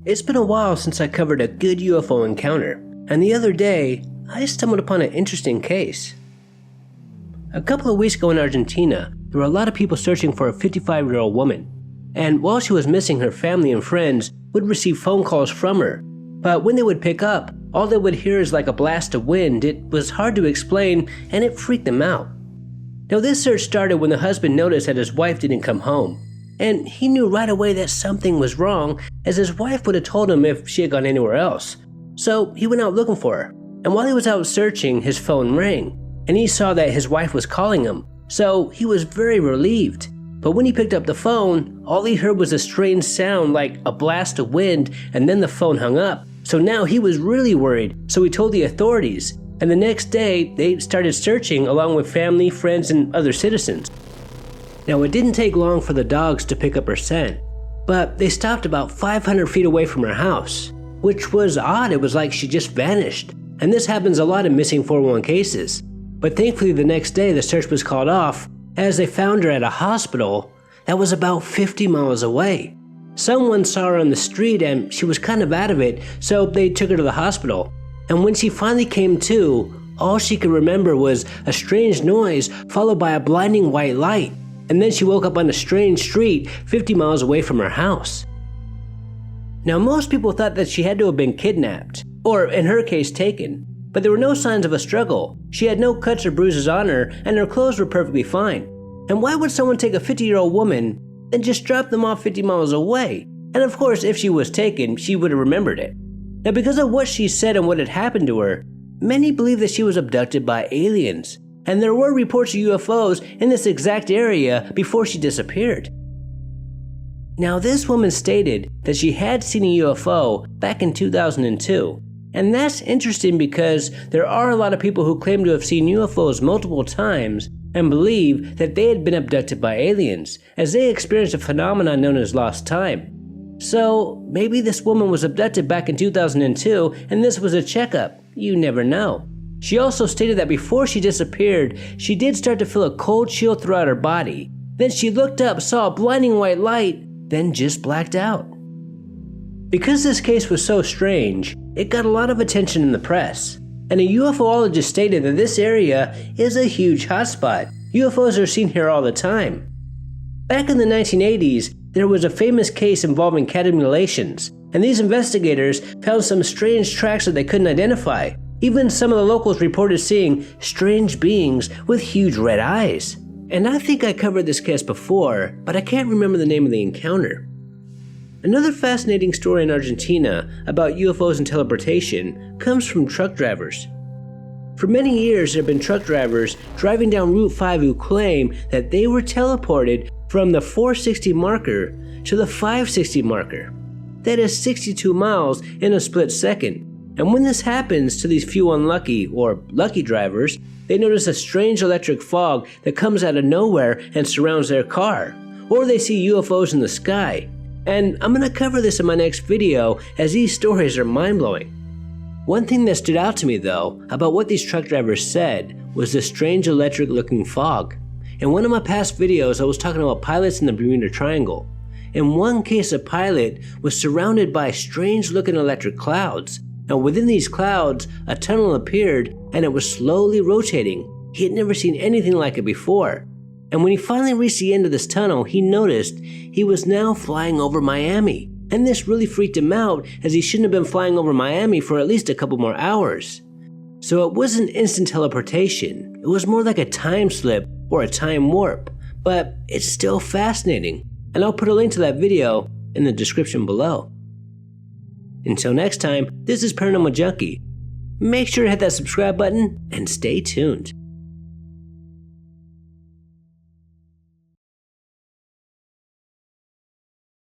It's been a while since I covered a good UFO encounter, and the other day, I stumbled upon an interesting case. A couple of weeks ago in Argentina, there were a lot of people searching for a 55-year-old woman, and while she was missing, her family and friends would receive phone calls from her, but when they would pick up, all they would hear is like a blast of wind. It was hard to explain, and it freaked them out. Now this search started when the husband noticed that his wife didn't come home, and he knew right away that something was wrong, as his wife would have told him if she had gone anywhere else. So he went out looking for her, and while he was out searching, his phone rang, and he saw that his wife was calling him, so he was very relieved. But when he picked up the phone, all he heard was a strange sound like a blast of wind, and then the phone hung up. So now he was really worried, so he told the authorities, and the next day they started searching along with family, friends, and other citizens. Now it didn't take long for the dogs to pick up her scent, but they stopped about 500 feet away from her house, which was odd. It was like she just vanished, and this happens a lot in missing 411 cases. But thankfully the next day the search was called off as they found her at a hospital that was about 50 miles away. Someone saw her on the street and she was kind of out of it, so they took her to the hospital. And when she finally came to, all she could remember was a strange noise followed by a blinding white light. And then she woke up on a strange street 50 miles away from her house. Now most people thought that she had to have been kidnapped, or in her case taken, but there were no signs of a struggle. She had no cuts or bruises on her, and her clothes were perfectly fine. And why would someone take a 50-year-old woman and just drop them off 50 miles away? And of course, if she was taken, she would have remembered it. Now because of what she said and what had happened to her, many believe that she was abducted by aliens. And there were reports of UFOs in this exact area before she disappeared. Now this woman stated that she had seen a UFO back in 2002. And that's interesting because there are a lot of people who claim to have seen UFOs multiple times and believe that they had been abducted by aliens, as they experienced a phenomenon known as lost time. So maybe this woman was abducted back in 2002 and this was a checkup. You never know. She also stated that before she disappeared, she did start to feel a cold chill throughout her body. Then she looked up, saw a blinding white light, then just blacked out. Because this case was so strange, it got a lot of attention in the press. And a UFOologist stated that this area is a huge hotspot. UFOs are seen here all the time. Back in the 1980s, there was a famous case involving cattle mutilations, and these investigators found some strange tracks that they couldn't identify. Even some of the locals reported seeing strange beings with huge red eyes. And I think I covered this case before, but I can't remember the name of the encounter. Another fascinating story in Argentina about UFOs and teleportation comes from truck drivers. For many years, there have been truck drivers driving down Route 5 who claim that they were teleported from the 460 marker to the 560 marker. That is 62 miles in a split second. And when this happens to these few unlucky or lucky drivers, they notice a strange electric fog that comes out of nowhere and surrounds their car, or they see UFOs in the sky. And I'm going to cover this in my next video, as these stories are mind-blowing. One thing that stood out to me though about what these truck drivers said was the strange electric looking fog. In one of my past videos I was talking about pilots in the Bermuda Triangle. In one case, a pilot was surrounded by strange looking electric clouds. And within these clouds, a tunnel appeared and it was slowly rotating. He had never seen anything like it before. And when he finally reached the end of this tunnel, he noticed he was now flying over Miami. And this really freaked him out, as he shouldn't have been flying over Miami for at least a couple more hours. So it wasn't instant teleportation. It was more like a time slip or a time warp. But it's still fascinating. And I'll put a link to that video in the description below. Until next time, this is Paranormal Junkie. Make sure to hit that subscribe button and stay tuned.